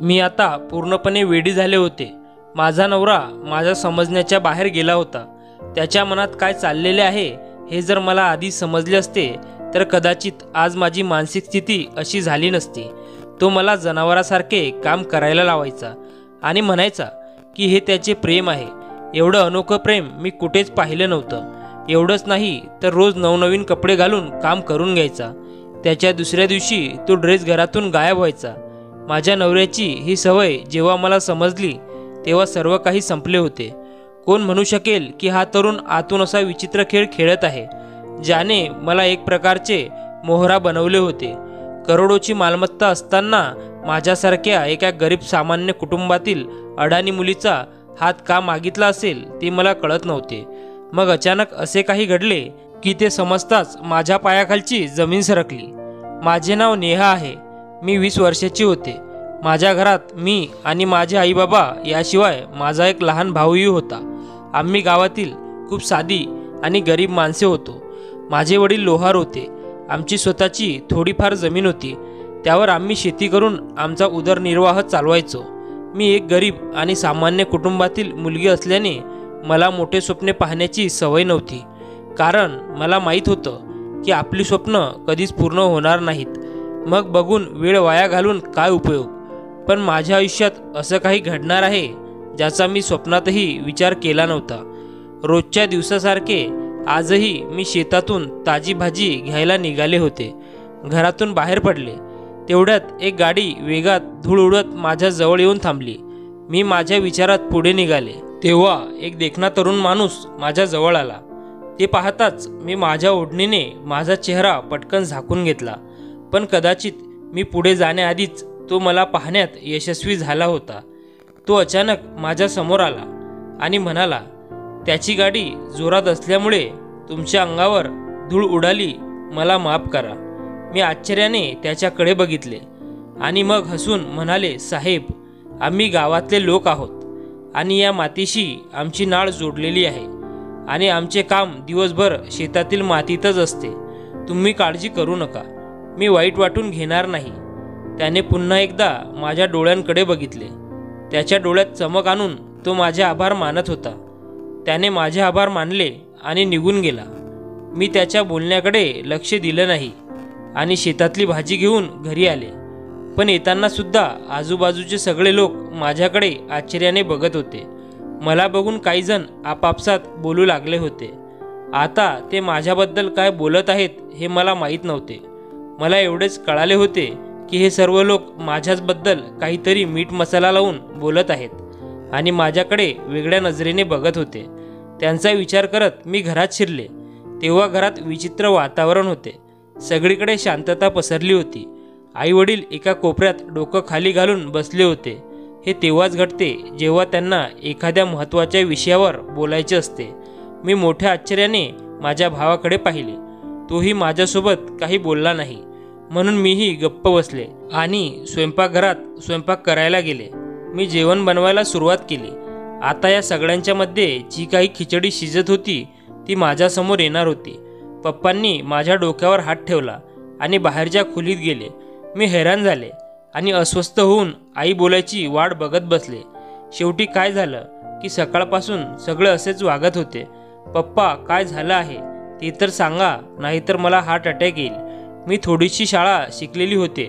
मी आता पूर्णपणे वेडी झाले होते। माझा नवरा माझ्या समजण्याच्या बाहेर गेला होता। त्याच्या मनात काय चाललेले आहे हे जर मला आधी समजले असते तर कदाचित आज माझी मानसिक स्थिती अशी झाली नसती। तो मला जनावरासारखे काम करायला लावायचा आणि म्हणायचा की हे त्याचे प्रेम आहे। एवढं अनोखं प्रेम मी कुठेच पाहिलं नव्हतं। एवढंच नाही तर रोज नवनवीन कपडे घालून काम करून घ्यायचा। त्याच्या दुसऱ्या दिवशी तो ड्रेस घरातून गायब व्हायचा। माझ्या नवऱ्याची ही सवय जेव्हा मला समजली तेव्हा सर्व काही संपले होते। कोण म्हणू शकेल की हा तरुण आतून असा विचित्र खेळ खेळत आहे ज्याने मला एक प्रकारचे मोहरा बनवले होते। करोडोची मालमत्ता असताना माझ्यासारख्या एका गरीब सामान्य कुटुंबातील अडाणी मुलीचा हात का मागितला असेल ते मला कळत नव्हते। मग अचानक असे काही घडले की ते समजताच माझ्या पायाखालची जमीन सरकली। माझे नाव नेहा आहे। मी 20 वर्षाची होते। माझ्या घरात मी आणि माझे आई बाबा याशिवाय माझा एक लहान भाऊही होता। आम्ही गावातील खूप साधी आणि गरीब माणसे होतो। माझे वडील लोहार होते। आमची स्वतःची थोडीफार जमीन होती। त्यावर आम्ही शेती करून आमचा उदरनिर्वाह चालवायचो। मी एक गरीब आणि सामान्य कुटुंबातील मुलगी असल्याने मला मोठे स्वप्ने पाहण्याची सवय नव्हती, कारण मला माहीत होतं की आपली स्वप्न कधीच पूर्ण होणार नाहीत। मग बघून वेळ वाया घालून काय उपयोग। पण माझ्या आयुष्यात असं काही घडणार आहे ज्याचा मी स्वप्नातही विचार केला नव्हता। रोजच्या दिवसासारखे आजही मी शेतातून ताजी भाजी घ्यायला निघाले होते। घरातून बाहेर पडले तेवढ्यात एक गाडी वेगात धूळ उडत माझ्या जवळ येऊन थांबली। मी माझ्या विचारात पुढे निघाले तेव्हा एक देखणा तरुण माणूस माझ्या जवळ आला। ते पाहताच मी माझ्या ओढणीने माझा चेहरा पटकन झाकून घेतला, पण कदाचित मी पुढे जाण्याआधीच तो मला पाहण्यात यशस्वी झाला होता। तो अचानक माझ्या समोर आला आणि म्हणाला, त्याची गाडी जोरात असल्यामुळे तुमच्या अंगावर धूळ उडाली, मला माफ करा। मी आश्चर्याने त्याच्याकडे बघितले आणि मग हसून म्हणाले, साहेब, आम्ही गावातले लोक आहोत आणि या मातीशी आमची नाळ जोडलेली आहे आणि आमचे काम दिवसभर शेतातील मातीतच असते। तुम्ही काळजी करू नका, मी वाईट वाटून घेणार नाही। त्याने पुन्हा एकदा माझ्या डोळ्यांकडे बघितले। त्याच्या डोळ्यात चमक आणून तो माझे आभार मानत होता। त्याने माझे आभार मानले आणि निघून गेला। मी त्याच्या बोलण्याकडे लक्ष दिलं नाही आणि शेतातली भाजी घेऊन घरी आले। पण येताना सुद्धा आजूबाजूचे सगळे लोक माझ्याकडे आश्चर्याने बघत होते। मला बघून काही जण आपापसात बोलू लागले होते। आता ते माझ्याबद्दल काय बोलत आहेत हे मला माहीत नव्हते। मला एवढेच कळाले होते की हे सर्व लोक माझ्याचबद्दल काहीतरी मीठ मसाला लावून बोलत आहेत आणि माझ्याकडे वेगळ्या नजरेने बघत होते। त्यांचा विचार करत मी घरात शिरले तेव्हा घरात विचित्र वातावरण होते। सगळीकडे शांतता पसरली होती। आई वडील एका कोपऱ्यात डोकं खाली घालून बसले होते। हे तेव्हाच घडते जेव्हा त्यांना एखाद्या महत्त्वाच्या विषयावर बोलायचे असते। मी मोठ्या आश्चर्याने माझ्या भावाकडे पाहिले। तोही माझ्यासोबत काही बोलला नाही, म्हणून मीही गप्प बसले आणि स्वयंपाकघरात स्वयंपाक करायला गेले। मी जेवण बनवायला सुरुवात केली। आता या सगळ्यांच्या मध्ये जी काही खिचडी शिजत होती ती माझ्यासमोर येणार होती। पप्पांनी माझ्या डोक्यावर हात ठेवला आणि बाहेरच्या खोलीत गेले। मी हैराण झाले आणि अस्वस्थ होऊन आई बोलायची वाट बघत बसले। शेवटी काय झालं की सकाळपासून सगळे असेच वागत होते। पप्पा, काय झालं आहे ते तर सांगा, नाहीतर मला हार्ट अटॅक येईल। मी थोडीशी शाळा शिकलेली होते,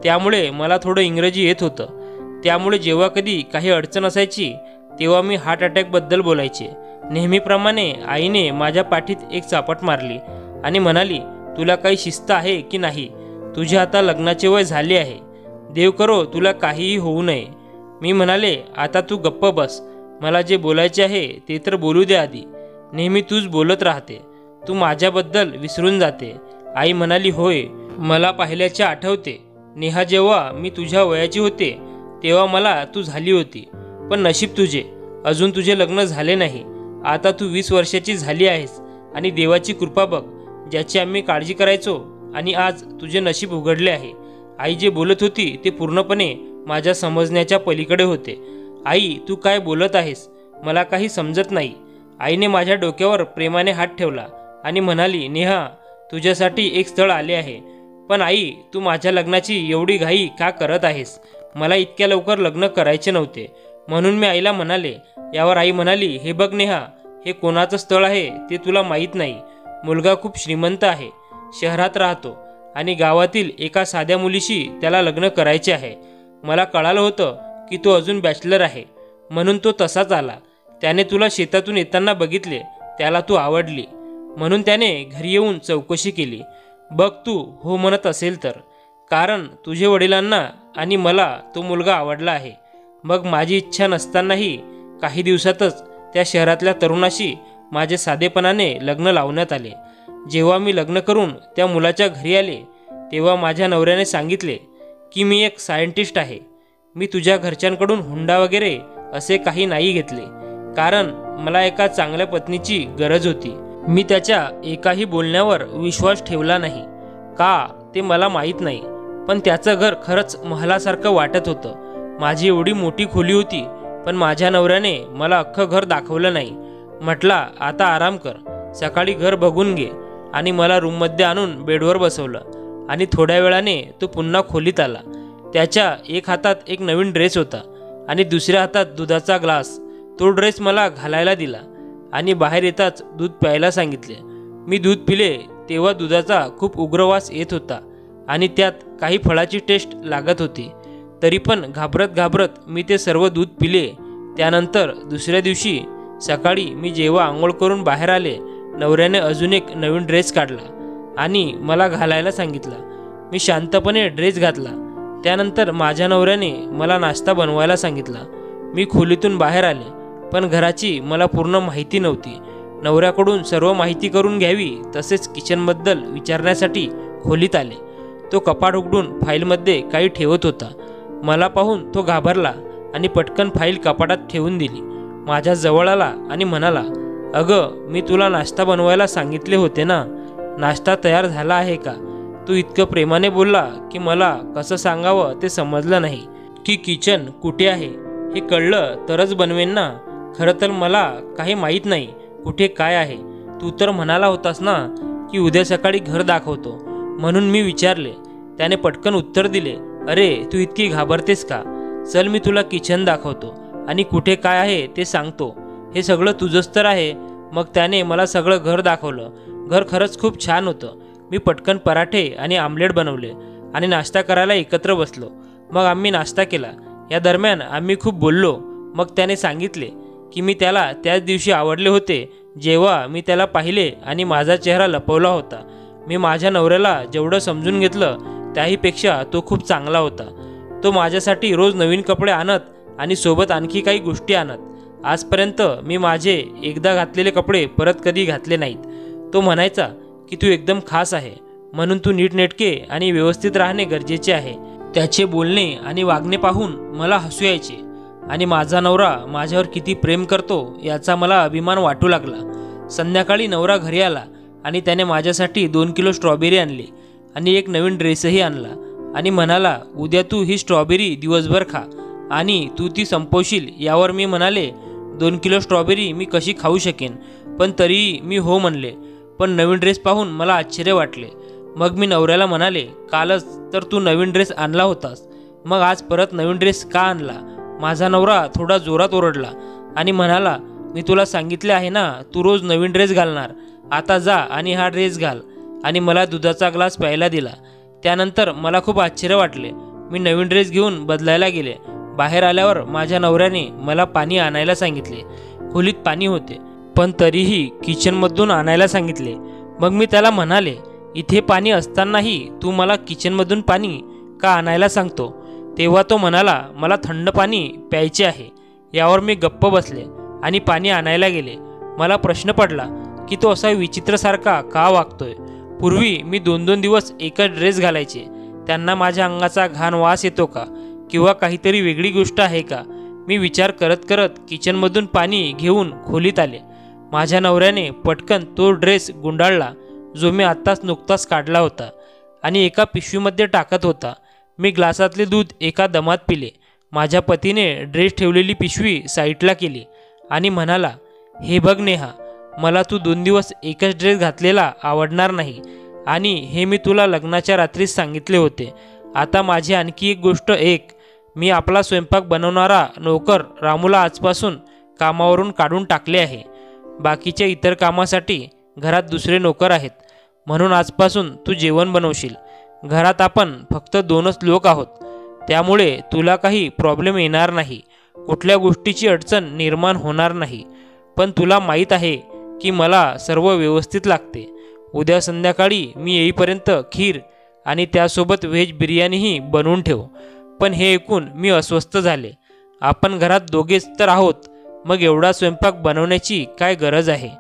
त्यामुळे मला थोडं इंग्रजी येत होतं। त्यामुळे जेव्हा कधी काही अडचण असायची तेव्हा मी हार्ट अटॅकबद्दल बोलायचे। नेहमीप्रमाणे आईने माझ्या पाठीत एक चापट मारली आणि म्हणाली, तुला काही शिस्त आहे की नाही? तुझे आता लग्नाचे वय झाले आहे। देव करो तुला काहीही होऊ नये। मी म्हणाले, आता तू गप्प बस, मला जे बोलायचे आहे ते तर बोलू दे आधी। नेहमी तूच बोलत राहते, तू माझ्याबद्दल विसरून जाते। आई म्हणाली, होय, मला पाहिल्याचे आठवते। नेहा, जेव्हा मी तुझ्या वयाची होते तेव्हा मला तू झाली होती, पण नशीब तुझे, अजून तुझे लग्न झाले नाही। आता तू 20 वर्षाची झाली आहेस आणि देवाची कृपा बघ, ज्याची आम्ही काळजी करायचो आणि आज तुझे नशीब उघडले आहे। आई जे बोलत होती ते पूर्णपणे माझ्या समजण्याच्या पलीकडे होते। आई, तू काय बोलत आहेस? मला काही समजत नाही। आईने माझ्या डोक्यावर प्रेमाने हात ठेवला आणि म्हणाली, नेहा, तुझ्यासाठी एक स्थळ आले आहे। पण आई, तू माझ्या लग्नाची एवढी घाई का करत आहेस? मला इतक्या लवकर लग्न करायचे नव्हते, म्हणून मी आईला म्हणाले. यावर आई म्हणाली, हे बघ नेहा, हे कोणाचं स्थळ आहे ते तुला माहीत नाही. मुलगा खूप श्रीमंत आहे, शहरात राहतो आणि गावातील एका साध्या मुलीशी त्याला लग्न करायचे आहे. मला कळालं होतं की तो अजून बॅचलर आहे, म्हणून तो तसाच आला. त्याने तुला शेतातून येताना बघितले, त्याला तू आवडली, म्हणून त्याने घरी येऊन चौकशी केली. बघ तू हो म्हणत असेल तर, कारण तुझे वडिलांना आणि मला तो मुलगा आवडला आहे. मग माझी इच्छा नसतानाही काही दिवसातच त्या शहरातल्या तरुणाशी माझे साधेपणाने लग्न लावण्यात आले. जेव्हा मी लग्न करून त्या मुलाच्या घरी आले, तेव्हा माझ्या नवऱ्याने सांगितले की मी एक सायंटिस्ट आहे. मी तुझ्या घरच्यांकडून हुंडा वगैरे असे काही नाही घेतले, कारण मला एका चांगल्या पत्नीची गरज होती. मी त्याच्या एकाही बोलण्यावर विश्वास ठेवला नाही. का ते मला माहीत नाही, पण त्याचं घर खरंच महालासारखं वाटत होतं. माझी एवढी मोठी खोली होती, पण माझ्या नवऱ्याने मला अख्खं घर दाखवलं नाही. म्हटला, आता आराम कर, सकाळी घर बघून घे. आणि मला रूममध्ये आणून बेडवर बसवलं आणि थोड्या वेळाने तो पुन्हा खोलीत आला. त्याच्या एक हातात एक नवीन ड्रेस होता आणि दुसऱ्या हातात दुधाचा ग्लास. तो ड्रेस मला घालायला दिला आणि बाहेर येताच दूध प्यायला सांगितले. मी दूध पिले तेव्हा दुधाचा खूप उग्र वास येत होता आणि त्यात काही फळाची टेस्ट लागत होती. तरी पण घाबरत घाबरत मी ते सर्व दूध पिले. त्यानंतर दुसऱ्या दिवशी सकाळी मी जेव्हा आंघोळ करून बाहेर आले, नवऱ्याने अजून एक नवीन ड्रेस काढला आणि मला घालायला सांगितला. मी शांतपणे ड्रेस घातला. त्यानंतर माझ्या नवऱ्याने मला नाश्ता बनवायला सांगितला. मी खोलीतून बाहेर आले, पण घराची मला पूर्ण माहिती नव्हती. नवऱ्याकडून सर्व माहिती करून घ्यावी, तसेच किचनबद्दल विचारण्यासाठी खोलीत आले. तो कपाट उघडून फाईलमध्ये काही ठेवत होता. मला पाहून तो घाबरला आणि पटकन फाईल कपाटात ठेवून दिली. माझ्या जवळ आला आणि म्हणाला, अगं, मी तुला नाश्ता बनवायला सांगितले होते ना, नाश्ता तयार झाला आहे का? तू इतकं प्रेमाने बोलला की मला कसं सांगावं ते समजलं नाही. की किचन कुठे आहे हे कळलं तरच बनवेन ना. खरं तर मला काही माहीत नाही कुठे काय आहे. तू तर म्हणाला होतास ना की उद्या सकाळी घर दाखवतो, म्हणून मी विचारले. त्याने पटकन उत्तर दिले, अरे तू इतकी घाबरतेस का? चल, मी तुला किचन दाखवतो आणि कुठे काय आहे ते सांगतो. हे सगळं तुझंच तर आहे. मग त्याने मला सगळं घर दाखवलं. घर खरंच खूप छान होतं. मी पटकन पराठे आणि आमलेट बनवले आणि नाश्ता करायला एकत्र बसलो. मग आम्ही नाश्ता केला. या दरम्यान आम्ही खूप बोललो. मग त्याने सांगितले की मी त्याला त्याच दिवशी आवडले होते जेव्हा मी त्याला पाहिले आणि माझा चेहरा लपवला होता. मी माझ्या नवऱ्याला जेवढं समजून घेतलं त्याहीपेक्षा तो खूप चांगला होता. तो माझ्यासाठी रोज नवीन कपडे आणत आणि सोबत आणखी काही गोष्टी आणत. आजपर्यंत मी माझे एकदा घातलेले कपडे परत कधी घातले नाहीत. तो म्हणायचा की तू एकदम खास आहे, म्हणून तू नीटनेटके आणि व्यवस्थित राहणे गरजेचे आहे. त्याचे बोलणे आणि वागणे पाहून मला हसू यायचे आणि माझा नवरा माझ्यावर किती प्रेम करतो याचा मला अभिमान वाटू लागला. संध्याकाळी नवरा घरी आला आणि त्याने माझ्यासाठी 2 किलो स्ट्रॉबेरी आणली आणि एक नवीन ड्रेसही आणला आणि म्हणाला, उद्या तू ही स्ट्रॉबेरी दिवसभर खा आणि तू ती संपवशील. यावर मी म्हणाले, 2 किलो स्ट्रॉबेरी मी कशी खाऊ शकेन? पण तरीही मी हो म्हणले. पण नवीन ड्रेस पाहून मला आश्चर्य वाटले. मग मी नवऱ्याला म्हणाले, कालच तर तू नवीन ड्रेस आणला होतास, मग आज परत नवीन ड्रेस का आणला? माझा नवरा थोडा जोरात ओरडला आणि म्हणाला, मी तुला सांगितले आहे ना, तू रोज नवीन ड्रेस घालणार. आता जा आणि हा ड्रेस घाल. आणि मला दुधाचा ग्लास प्यायला दिला. त्यानंतर मला खूप आश्चर्य वाटले. मी नवीन ड्रेस घेऊन बदलायला गेले. बाहेर आल्यावर माझ्या नवऱ्याने मला पाणी आणायला सांगितले. खोलीत पाणी होते, पण तरीही किचनमधून आणायला सांगितले. मग मी त्याला म्हणाले, इथे पाणी असतानाही तू मला किचनमधून पाणी का आणायला सांगतो? तेव्हा तो म्हणाला, मला थंड पाणी प्यायचे आहे. यावर मी गप्प बसले आणि पाणी आणायला गेले. मला प्रश्न पडला की तो असा विचित्रसारखा का वागतोय. पूर्वी मी 2-2 दिवस एकच ड्रेस घालायचे. त्यांना माझ्या अंगाचा घाण वास येतो का, किंवा काहीतरी वेगळी गोष्ट आहे का? मी विचार करत करत किचनमधून पाणी घेऊन खोलीत आले. माझ्या नवऱ्याने पटकन तो ड्रेस गुंडाळला जो मी आत्ताच नुकताच काढला होता आणि एका पिशवीमध्ये टाकत होता. मी ग्लासातले दूध एका दमात पिले. माझ्या पतीने ड्रेस ठेवलेली पिशवी साईडला केली आणि म्हणाला, हे बघ नेहा, मला तू 2 दिवस एकच ड्रेस घातलेला आवडणार नाही आणि हे मी तुला लग्नाच्या रात्रीच सांगितले होते. आता माझी आणखी एक गोष्ट ऐक. मी आपला स्वयंपाक बनवणारा नोकर रामूला आजपासून कामावरून काढून टाकले आहे. बाकीच्या इतर कामासाठी घरात दुसरे नोकर आहेत, म्हणून आजपासून तू जेवण बनवशील. घरात आपण फक्त 2च लोक आहोत, त्यामुळे तुला काही प्रॉब्लेम येणार नाही, कुठल्या गोष्टीची अडचण निर्माण होणार नाही. पण तुला माहीत आहे की मला सर्व व्यवस्थित लागते. उद्या संध्याकाळी मी येईपर्यंत खीर आणि त्यासोबत व्हेज बिर्याणीही बनवून ठेव. पण हे ऐकून मी अस्वस्थ झाले. आपण घरात दोघेच तर आहोत, मग एवढा स्वयंपाक बनवण्याची काय गरज आहे.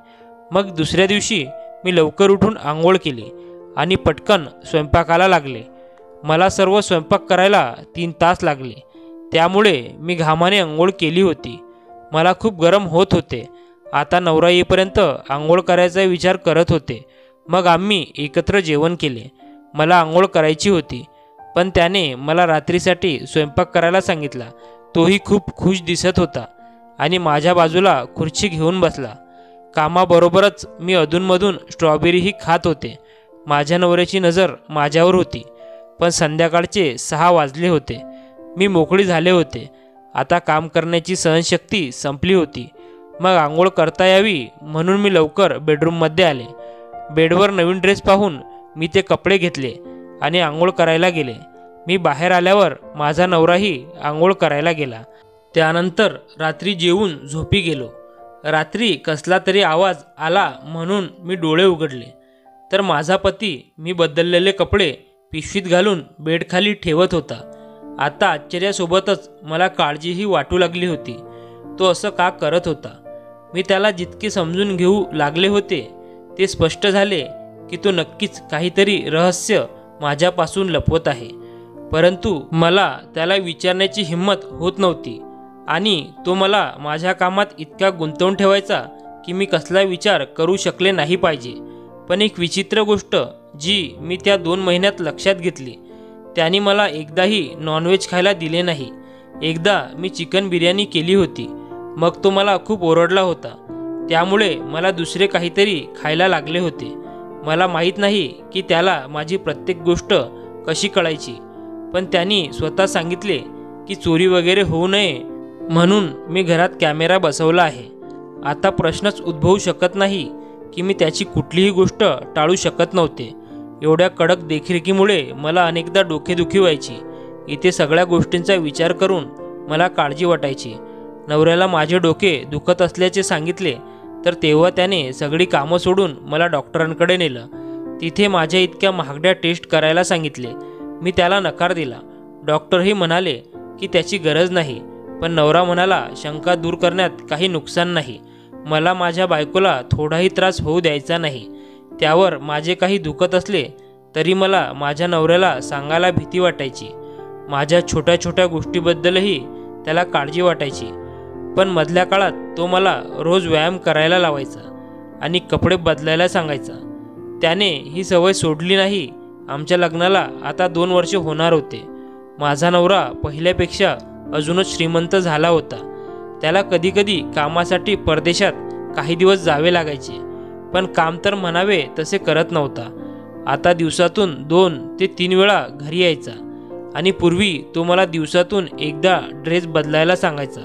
मग दुसऱ्या दिवशी मी लवकर उठून आंघोळ केली आणि पटकन स्वयंपाकाला लागले. मला सर्व स्वयंपाक करायला 3 तास लागले, त्यामुळे मी घामाने आंघोळ केली होती. मला खूप गरम होत होते. आता नवरा येईपर्यंत आंघोळ करायचा विचार करत होते. मग आम्ही एकत्र जेवण केले. मला आंघोळ करायची होती, पण त्याने मला रात्रीसाठी स्वयंपाक करायला सांगितला. तोही खूप खुश दिसत होता आणि माझ्या बाजूला खुर्ची घेऊन बसला. कामाबरोबरच मी अधूनमधून स्ट्रॉबेरीही खात होते. माझ्या नवऱ्याची नजर माझ्यावर होती. पण संध्याकाळचे 6 वाजले होते. मी मोकळी झाले होते. आता काम करण्याची सहनशक्ती संपली होती. मग आंघोळ करता यावी म्हणून मी लवकर बेडरूममध्ये आले. बेडवर नवीन ड्रेस पाहून मी ते कपडे घेतले आणि आंघोळ करायला गेले. मी बाहेर आल्यावर माझा नवराही आंघोळ करायला गेला. त्यानंतर रात्री जेवून झोपी गेलो. रात्री कसला तरी आवाज आला म्हणून मी डोळे उघडले, तर माझा पती मी बदललेले कपडे पिशवीत घालून बेडखाली ठेवत होता. आता आश्चर्यासोबतच मला काळजीही वाटू लागली होती. तो असं का करत होता? मी त्याला जितके समजून घेऊ लागले होते ते स्पष्ट झाले की तो नक्कीच काहीतरी रहस्य माझ्यापासून लपवत आहे. परंतु मला त्याला विचारण्याची हिंमत होत नव्हती आणि तो मला माझ्या कामात इतका गुंतवून ठेवायचा की मी कसला विचार करू शकले नाही पाहिजे. पण एक विचित्र गोष्ट जी मी त्या 2 महिन्यात लक्षात घेतली, त्याने मला एकदाही नॉनव्हेज खायला दिले नाही. एकदा मी चिकन बिर्याणी केली होती, मग तो मला खूप ओरडला होता. त्यामुळे मला दुसरे काहीतरी खायला लागले होते. मला माहीत नाही की त्याला माझी प्रत्येक गोष्ट कशी कळायची, पण त्यांनी स्वतः सांगितले की चोरी वगैरे होऊ नये म्हणून मी घरात कॅमेरा बसवला आहे. आता प्रश्नच उद्भवू शकत नाही की मी त्याची कुठलीही गोष्ट टाळू शकत नव्हते. एवढ्या कडक देखरेखीमुळे मला अनेकदा डोकेदुखी व्हायची. इथे सगळ्या गोष्टींचा विचार करून मला काळजी वाटायची. नवऱ्याला माझे डोके दुखत असल्याचे सांगितले तर तेव्हा त्याने सगळी कामं सोडून मला डॉक्टरांकडे नेलं. तिथे माझ्या इतक्या महागड्या टेस्ट करायला सांगितले. मी त्याला नकार दिला. डॉक्टरही म्हणाले की त्याची गरज नाही, पण नवरा म्हणाला शंका दूर करण्यात काही नुकसान नाही. मला माझ्या बायकोला थोडाही त्रास होऊ द्यायचा नाही. त्यावर माझे काही दुखत असले तरी मला माझ्या नवऱ्याला सांगायला भीती वाटायची. माझ्या छोट्या छोट्या गोष्टीबद्दलही त्याला काळजी वाटायची. पण मधल्या काळात तो मला रोज व्यायाम करायला लावायचा आणि कपडे बदलायला सांगायचा. त्याने ही सवय सोडली नाही. आमच्या लग्नाला आता 2 वर्ष होणार होते. माझा नवरा पहिल्यापेक्षा अजूनच श्रीमंत झाला होता. त्याला कधीकधी कामासाठी परदेशात काही दिवस जावे लागायचे, पण काम तर म्हणावे तसे करत नव्हता. आता दिवसातून 2 ते 3 वेळा घरी यायचा आणि पूर्वी तो मला दिवसातून एकदा ड्रेस बदलायला सांगायचा,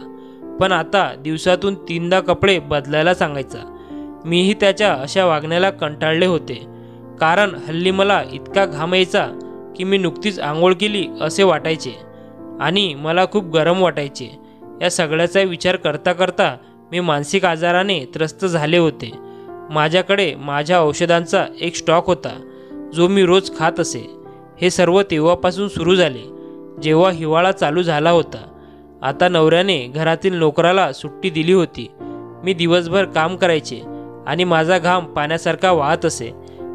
पण आता दिवसातून 3दा कपडे बदलायला सांगायचा. मीही त्याच्या अशा वागण्याला कंटाळले होते, कारण हल्ली मला इतका घाम यायचा की मी नुकतीच आंघोळ केली असे वाटायचे आणि मला खूप गरम वाटायचे. या सगळ्याचा विचार करता करता मी मानसिक आजाराने त्रस्त झाले होते. माझ्याकडे माझ्या औषधांचा एक स्टॉक होता जो मी रोज खात असे. हे सर्व तेव्हापासून सुरू झाले जेव्हा हिवाळा चालू झाला होता. आता नवऱ्याने घरातील नोकराला सुट्टी दिली होती. मी दिवसभर काम करायचे आणि माझा घाम पाण्यासारखा वाहत असे.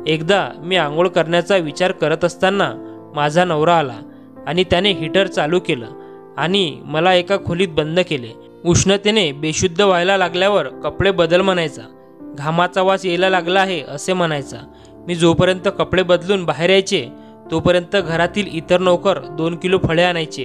एकदा मी आंघोळ करण्याचा विचार करत असताना माझा नवरा आला आणि त्याने हीटर चालू केलं आणि मला एका खोलीत बंद केले. उष्णतेने बेशुद्ध व्हायला लागल्यावर कपडे बदल म्हणायचा. घामाचा वास यायला लागला आहे असे म्हणायचा. मी जोपर्यंत कपडे बदलून बाहेर यायचे तोपर्यंत घरातील इतर नोकर 2 किलो फळे आणायचे.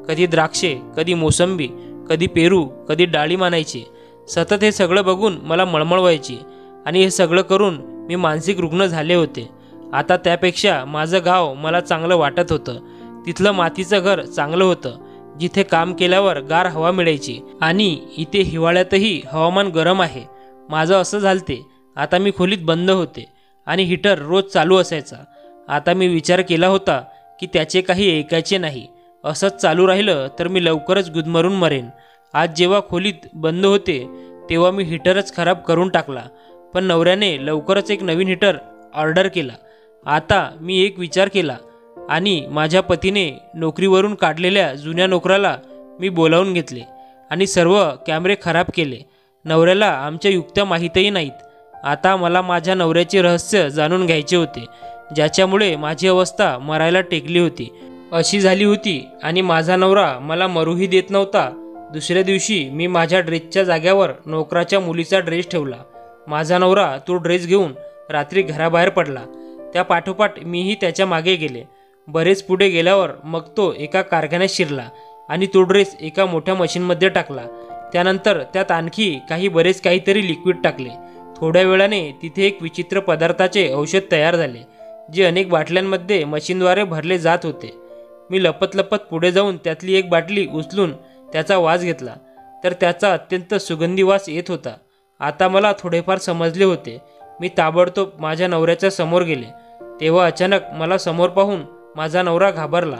कधी द्राक्षे, कधी मोसंबी, कधी पेरू, कधी डाळिंब आणायचे. सतत हे सगळं बघून मला मळमळ व्हायची आणि हे सगळं करून मी मानसिक रुग्ण झाले होते. आता त्यापेक्षा माझं गाव मला चांगलं वाटत होतं. तिथलं मातीचं घर चांगलं होतं. जिथे काम केल्यावर गार हवा मिळायची आणि इथे हिवाळ्यातही हवामान गरम आहे. माझं असं झालते. आता मी खोलीत बंद होते आणि हीटर रोज चालू असायचा. आता मी विचार केला होता की त्याचे काही ऐकायचे नाही. असंच चालू राहिलं तर मी लवकरच गुदमरून मरेन. आज जेव्हा खोलीत बंद होते तेव्हा मी हीटरच खराब करून टाकला. पण नवऱ्याने लवकरच एक नवीन हीटर ऑर्डर केला. आता मी एक विचार केला आणि माझ्या पतीने नोकरीवरून काढलेल्या जुन्या नोकराला मी बोलावून घेतले आणि सर्व कॅमेरे खराब केले. नवऱ्याला आमच्या युक्त्या माहीतही नाहीत. आता मला माझ्या नवऱ्याचे रहस्य जाणून घ्यायचे होते, ज्याच्यामुळे माझी अवस्था मरायला टेकली होती अशी झाली होती आणि माझा नवरा मला मरूही देत नव्हता. दुसऱ्या दिवशी मी माझ्या ड्रेसच्या जाग्यावर नोकराच्या मुलीचा ड्रेस ठेवला. माझा नवरा तो ड्रेस घेऊन रात्री घराबाहेर पडला. त्या पाठोपाठ मीही त्याच्या मागे गेले. बरेच पुढे गेल्यावर मग तो एका कारखान्यात शिरला आणि तो ड्रेस एका मोठ्या मशीनमध्ये टाकला. त्यानंतर त्यात आणखी बरेच काहीतरी लिक्विड टाकले. थोड्या वेळाने तिथे एक विचित्र पदार्थाचे औषध तयार झाले, जे अनेक बाटल्यांमध्ये मशीनद्वारे भरले जात होते. मी लपत लपत पुढे जाऊन त्यातली एक बाटली उचलून त्याचा वास घेतला तर त्याचा अत्यंत सुगंधी वास येत होता. आता मला थोडेफार समजले होते. मी ताबडतोब माझ्या नवऱ्याच्या समोर गेले. तेव्हा अचानक मला समोर पाहून माझा नवरा घाबरला.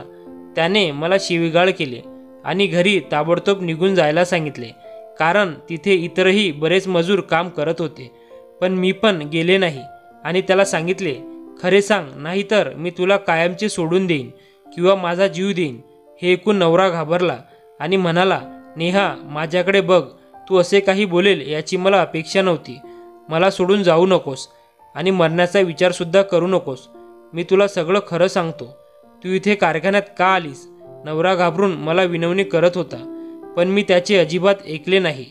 त्याने मला शिवीगाळ केली आणि घरी ताबडतोब निघून जायला सांगितले, कारण तिथे इतरही बरेच मजूर काम करत होते. पण मी पण गेले नाही आणि त्याला सांगितले, खरे सांग, नाहीतर मी तुला कायमचे सोडून देईन किंवा माझा जीव देईन. हे ऐकून नवरा घाबरला आणि म्हणाला, नेहा, माझ्याकडे बघ. तू असे काही बोलेल याची मला अपेक्षा नव्हती. मला सोडून जाऊ नकोस आणि मरण्याचा विचारसुद्धा करू नकोस. मी तुला सगळं खरं सांगतो. तू इथे कारखान्यात का आलीस? नवरा घाबरून मला विनवणी करत होता, पण मी त्याचे अजिबात ऐकले नाही.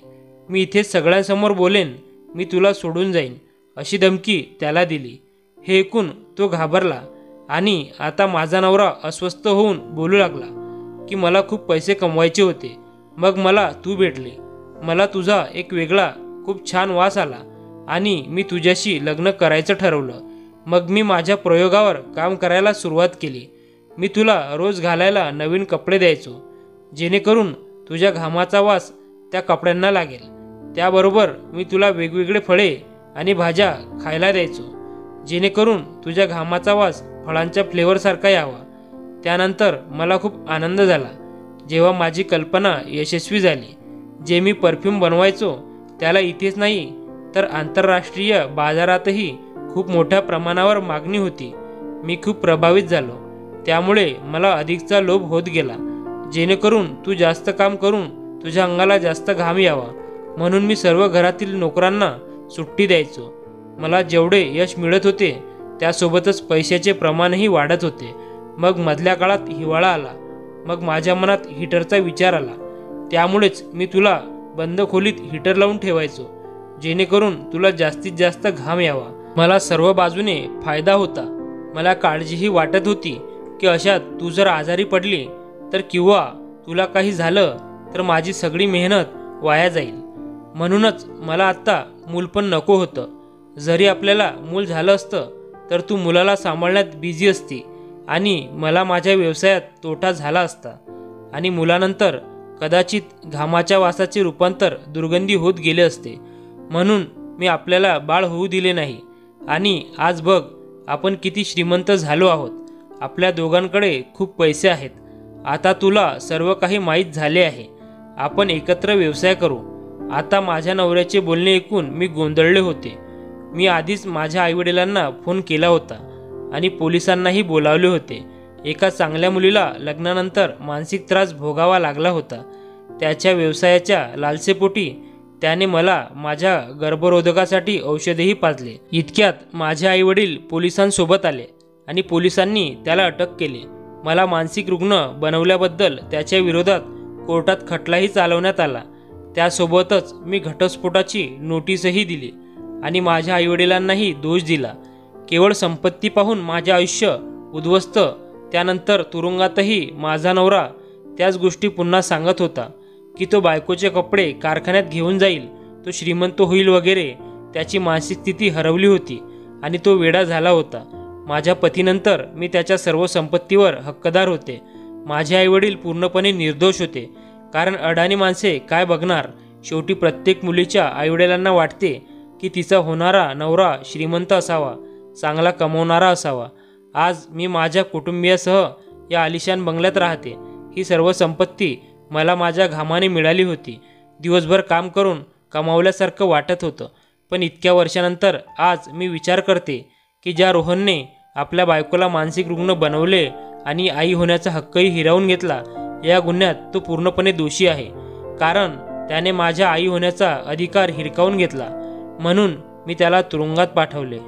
मी इथेच सगळ्यांसमोर बोलेन, मी तुला सोडून जाईन अशी धमकी त्याला दिली. हे ऐकून तो घाबरला आणि आता माझा नवरा अस्वस्थ होऊन बोलू लागला की मला खूप पैसे कमवायचे होते. मग मला तू भेटले. मला तुझा एक वेगळा खूप छान वास आला आणि मी तुझ्याशी लग्न करायचं ठरवलं. मग मी माझ्या प्रयोगावर काम करायला सुरुवात केली. मी तुला रोज घालायला नवीन कपडे द्यायचो, जेणेकरून तुझ्या घामाचा वास त्या कपड्यांना लागेल. त्याबरोबर मी तुला वेगवेगळे फळे आणि भाज्या खायला द्यायचो, जेणेकरून तुझ्या घामाचा वास फळांच्या फ्लेवरसारखा यावा. त्यानंतर मला खूप आनंद झाला जेव्हा माझी कल्पना यशस्वी झाली. जे मी परफ्यूम बनवायचो त्याला इथेच नाही तर आंतरराष्ट्रीय बाजारातही खूप मोठ्या प्रमाणावर मागणी होती. मी खूप प्रभावित झालो. त्यामुळे मला अधिकचा लोभ होत गेला, जेणेकरून तू जास्त काम करून तुझ्या अंगाला जास्त घाम यावा. म्हणून मी सर्व घरातील नोकरांना सुट्टी द्यायचो. मला जेवढे यश मिळत होते त्यासोबतच पैशाचे प्रमाणही वाढत होते. मग मधल्या काळात हिवाळा आला. मग माझ्या मनात हीटरचा विचार आला. त्यामुळेच मी तुला बंद खोलीत हीटर लावून ठेवायचो, जेणेकरून तुला जास्तीत जास्त घाम यावा. मला सर्व बाजूने फायदा होता. मला काळजीही वाटत होती की अशात तू जर आजारी पडली तर किंवा तुला काही झालं तर माझी सगळी मेहनत वाया जाईल. म्हणूनच मला आत्ता मूल पण नको होतं. जरी आपल्याला मूल झालं असतं तर तू मुलाला सांभाळण्यात बिझी असती आणि मला माझ्या व्यवसायात तोटा झाला असता आणि मुलानंतर कदाचित घामाच्या वासाचे रूपांतर दुर्गंधी होत गेले असते. म्हणून मी आपल्याला बाळ होऊ दिले नाही. आणि आज बघ आपण किती श्रीमंत झालो आहोत. आपल्या दोघांकडे खूप पैसे आहेत. आता तुला सर्व काही माहीत झाले आहे. आपण एकत्र व्यवसाय करू. आता माझ्या नवऱ्याचे बोलणे ऐकून मी गोंधळले होते. मी आधीच माझ्या आईवडिलांना फोन केला होता आणि पोलिसांनाही बोलावले होते. एका चांगल्या मुलीला लग्नानंतर मानसिक त्रास भोगावा लागला होता. त्याच्या व्यवसायाच्या लालसेपोटी त्याने मला माझ्या गर्भरोधकासाठी औषधेही पाजले. इतक्यात माझे आईवडील पोलिसांसोबत आले आणि पोलिसांनी त्याला अटक केली. मला मानसिक रुग्ण बनवल्याबद्दल त्याच्या विरोधात कोर्टात खटलाही चालवण्यात आला. त्यासोबतच मी घटस्फोटाची नोटीसही दिली आणि माझ्या आईवडिलांनाही दोष दिला. केवळ संपत्ती पाहून माझे आयुष्य उद्ध्वस्त. त्यानंतर तुरुंगातही माझा नवरा त्याच गोष्टी पुन्हा सांगत होता की तो बायकोचे कपडे कारखान्यात घेऊन जाईल, तो श्रीमंत होईल वगैरे. त्याची मानसिक स्थिती हरवली होती आणि तो वेडा झाला होता. माझ्या पतीनंतर मी त्याच्या सर्व संपत्तीवर हक्कदार होते. माझे आईवडील पूर्णपणे निर्दोष होते, कारण अडाणी माणसे काय बघणार. शेवटी प्रत्येक मुलीच्या आईवडिलांना वाटते की तिचा होणारा नवरा श्रीमंत असावा, चांगला कमवणारा असावा. आज मी माझ्या कुटुंबियासह या आलिशान बंगल्यात राहते. ही सर्व संपत्ती मला माझ्या घामाने मिळाली होती. दिवसभर काम करून कमावल्यासारखं वाटत होतं. पण इतक्या वर्षानंतर आज मी विचार करते की ज्या रोहनने आपल्या बायकोला मानसिक रुग्ण बनवले आणि आई होण्याचा हक्कही हिरावून घेतला, या गुन्ह्यात तो पूर्णपणे दोषी आहे. कारण त्याने माझ्या आई होण्याचा अधिकार हिरकावून घेतला. म्हणून मी त्याला तुरुंगात पाठवले.